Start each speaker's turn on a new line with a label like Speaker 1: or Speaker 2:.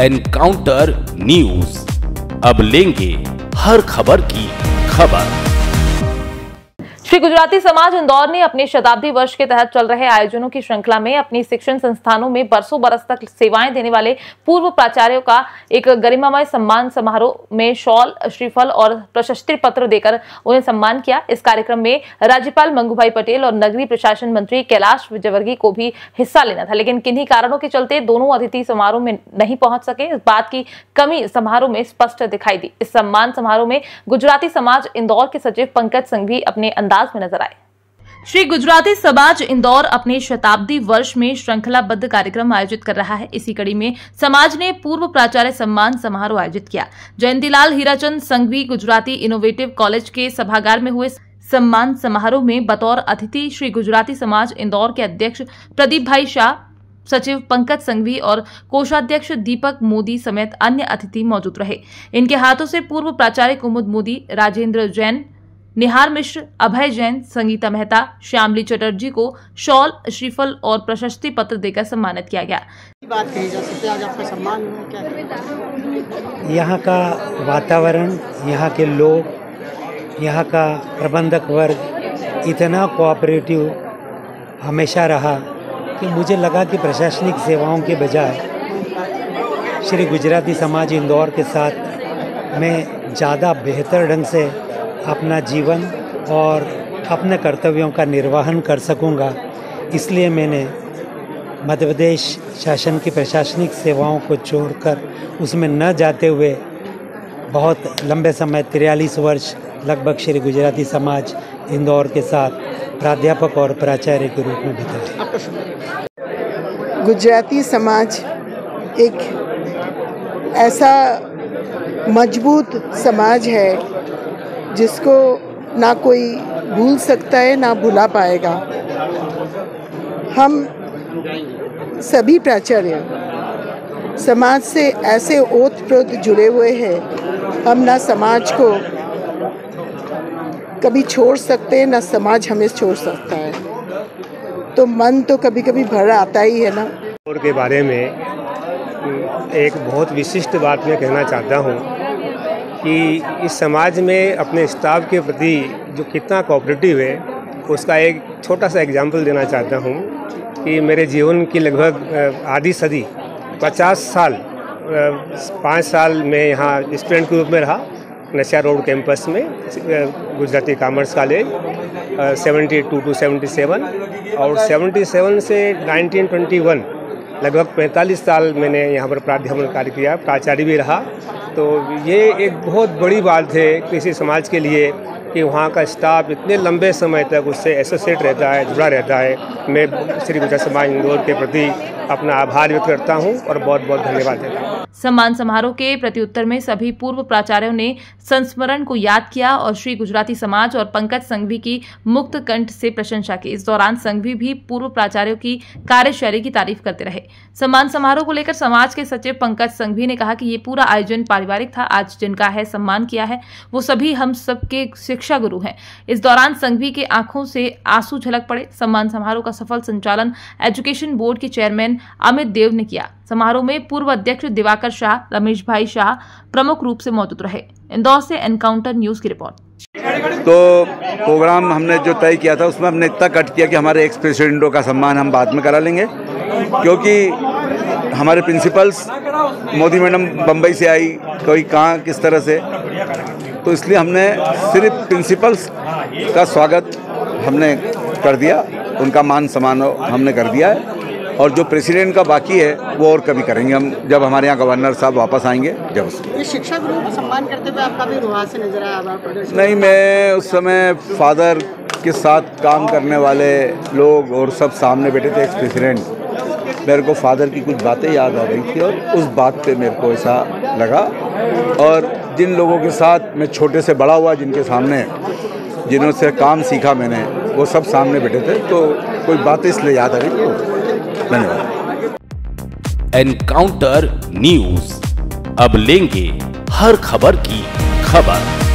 Speaker 1: Encounter news, अब लेंगे हर खबर की खबर।
Speaker 2: श्री गुजराती समाज इंदौर ने अपने शताब्दी वर्ष के तहत चल रहे आयोजनों की श्रृंखला में अपनी शिक्षण संस्थानों में बरसों बरस तक सेवाएं देने वाले पूर्व प्राचार्यों का एक गरिमामय सम्मान समारोह में शॉल, श्रीफल और प्रशस्ति पत्र देकर उन्हें सम्मान किया। इस कार्यक्रम में राज्यपाल मंगूभाई पटेल और नगरीय प्रशासन मंत्री कैलाश विजयवर्गीय को भी हिस्सा लेना था, लेकिन किन्हीं कारणों के चलते दोनों अतिथि समारोह में नहीं पहुंच सके। इस बात की कमी समारोह में स्पष्ट दिखाई दी। इस सम्मान समारोह में गुजराती समाज इंदौर के सचिव पंकज संघवी अपने अंदाज में नजर आए। श्री गुजराती समाज इंदौर अपने शताब्दी वर्ष में श्रृंखलाबद्ध कार्यक्रम आयोजित कर रहा है। इसी कड़ी में समाज ने पूर्व प्राचार्य सम्मान समारोह आयोजित किया। जयंतीलाल हीराचंद संघवी गुजराती इनोवेटिव कॉलेज के सभागार में हुए सम्मान समारोह में बतौर अतिथि श्री गुजराती समाज इंदौर के अध्यक्ष प्रदीप भाई शाह, सचिव पंकज संघवी और कोषाध्यक्ष दीपक मोदी समेत अन्य अतिथि मौजूद रहे। इनके हाथों से पूर्व प्राचार्य कुमुद मोदी, राजेंद्र जैन, निहार मिश्र, अभय जैन, संगीता मेहता, श्यामली चटर्जी को शॉल, श्रीफल और प्रशस्ति पत्र देकर सम्मानित किया गया।
Speaker 3: बात कही जा सकती है, आज आपका सम्मान क्या?
Speaker 4: यहाँ का वातावरण, यहाँ के लोग, यहाँ का प्रबंधक वर्ग इतना कोऑपरेटिव हमेशा रहा कि मुझे लगा कि प्रशासनिक सेवाओं के बजाय श्री गुजराती समाज इंदौर के साथ मैं ज़्यादा बेहतर ढंग से अपना जीवन और अपने कर्तव्यों का निर्वहन कर सकूंगा। इसलिए मैंने मध्य प्रदेश शासन की प्रशासनिक सेवाओं को छोड़कर उसमें न जाते हुए बहुत लंबे समय 43 वर्ष लगभग श्री गुजराती समाज इंदौर के साथ प्राध्यापक और प्राचार्य के रूप में बिताए।
Speaker 3: गुजराती समाज एक ऐसा मजबूत समाज है जिसको ना कोई भूल सकता है ना भुला पाएगा। हम सभी प्राचार्य समाज से ऐसे ओतप्रोत जुड़े हुए हैं, हम ना समाज को कभी छोड़ सकते हैं ना समाज हमें छोड़ सकता है। तो मन तो कभी कभी भर आता ही है ना।
Speaker 5: और के बारे में एक बहुत विशिष्ट बात मैं कहना चाहता हूँ कि इस समाज में अपने स्टाफ के प्रति जो कितना कोऑपरेटिव है उसका एक छोटा सा एग्जाम्पल देना चाहता हूँ कि मेरे जीवन की लगभग आधी सदी 50 साल 5 साल में यहाँ स्टूडेंट के रूप में रहा नशिया रोड कैंपस में गुजराती कॉमर्स कॉलेज 72 to 77 और 77 से 1921 लगभग 45 साल मैंने यहाँ पर प्राध्यापन कार्य किया, प्राचार्य भी रहा। तो ये एक बहुत बड़ी बात है किसी समाज के लिए कि वहाँ का स्टाफ इतने लंबे समय तक उससे एसोसिएट रहता है, जुड़ा रहता है। मैं श्री गुजराती समाज इंदौर के प्रति अपना आभार व्यक्त करता हूँ और बहुत बहुत धन्यवाद देता हूँ।
Speaker 2: सम्मान समारोह के प्रत्युत्तर में सभी पूर्व प्राचार्यों ने संस्मरण को याद किया और श्री गुजराती समाज और पंकज संघवी की मुक्त कंठ से प्रशंसा की। इस दौरान संघवी भी पूर्व प्राचार्यों की कार्यशैली की तारीफ करते रहे। सम्मान समारोह को लेकर समाज के सचिव पंकज संघवी ने कहा कि ये पूरा आयोजन पारिवारिक था। आज जिनका है सम्मान किया है वो सभी हम सबके शिक्षा गुरु हैं। इस दौरान संघवी के आंखों से आंसू झलक पड़े। सम्मान समारोह का सफल संचालन एजुकेशन बोर्ड के चेयरमैन अमित देव ने किया। समारोह में पूर्व अध्यक्ष दिवाकर शाह, रमेश भाई शाह प्रमुख रूप से मौजूद रहे। इंदौर से एनकाउंटर न्यूज की रिपोर्ट।
Speaker 6: तो प्रोग्राम हमने जो तय किया था उसमें हमने इतना कट किया कि हमारे एक्स प्रेसिडेंटों का सम्मान हम बाद में करा लेंगे, क्योंकि हमारे प्रिंसिपल्स मोदी मैडम बम्बई से आई, कोई कहाँ किस तरह से, तो इसलिए हमने सिर्फ प्रिंसिपल्स का स्वागत हमने कर दिया, उनका मान सम्मान हमने कर दिया है। और जो प्रेसिडेंट का बाकी है वो और कभी करेंगे हम, जब हमारे यहाँ गवर्नर साहब वापस आएंगे जब उसको।
Speaker 3: ये शिक्षा गुरु को सम्मान करते हुए आपका भी रुहास से नजर आया?
Speaker 6: नहीं, मैं उस समय फादर के साथ काम करने वाले लोग और सब सामने बैठे थे, एक्स प्रेसिडेंट। मेरे को फादर की कुछ बातें याद आ रही थी और उस बात पे मेरे को ऐसा लगा। और जिन लोगों के साथ मैं छोटे से बड़ा हुआ, जिनके सामने जिन्होंने काम सीखा मैंने, वो सब सामने बैठे थे, तो कोई बातें इसलिए याद आ रही। धन्यवाद।
Speaker 1: एनकाउंटर न्यूज, अब लेंगे हर खबर की खबर।